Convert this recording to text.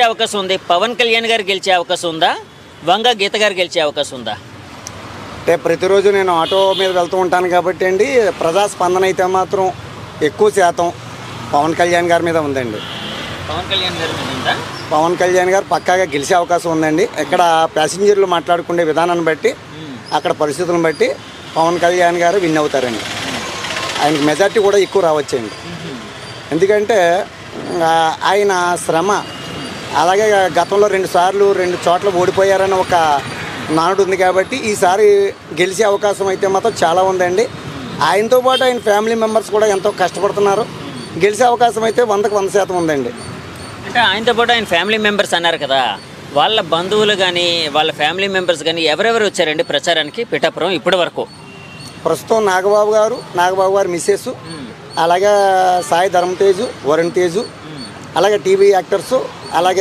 అవకాశం ఉంది. పవన్ కళ్యాణ్ గారు గెలిచే అవకాశం ఉందా, వంగ గీత గారు గెలిచే అవకాశం ఉందా? అంటే ప్రతిరోజు నేను ఆటో మీద వెళ్తూ ఉంటాను కాబట్టి అండి, ప్రజాస్పందన అయితే మాత్రం ఎక్కువ శాతం పవన్ కళ్యాణ్ గారి మీద ఉందండి. పవన్ కళ్యాణ్ గారి మీద ఉందా? పవన్ కళ్యాణ్ గారు పక్కాగా గెలిచే అవకాశం ఉందండి. ఇక్కడ ప్యాసింజర్లు మాట్లాడుకునే విధానాన్ని బట్టి, అక్కడ పరిస్థితులను బట్టి పవన్ కళ్యాణ్ గారు విన్ అవుతారండి. ఆయనకి మెజార్టీ కూడా ఎక్కువ రావచ్చండి. ఎందుకంటే ఆయన శ్రమ, అలాగే గతంలో 2 చోట్ల ఓడిపోయారని ఒక నానుడు ఉంది కాబట్టి ఈసారి గెలిచే అవకాశం అయితే మాత్రం చాలా ఉందండి. ఆయనతో పాటు ఆయన ఫ్యామిలీ మెంబర్స్ కూడా ఎంతో కష్టపడుతున్నారు. గెలిచే అవకాశం అయితే 100% ఉందండి. అంటే ఆయనతో పాటు ఆయన ఫ్యామిలీ మెంబర్స్ అన్నారు కదా, వాళ్ళ బంధువులు కానీ వాళ్ళ ఫ్యామిలీ మెంబర్స్ కానీ ఎవరెవరు వచ్చారండి ప్రచారానికి పిఠాపురం ఇప్పటి వరకు? ప్రస్తుతం నాగబాబు గారు మిస్సెస్, అలాగే సాయి ధర్మతేజు, వరుణ్ తేజు, అలాగే టీవీ యాక్టర్సు, అలాగే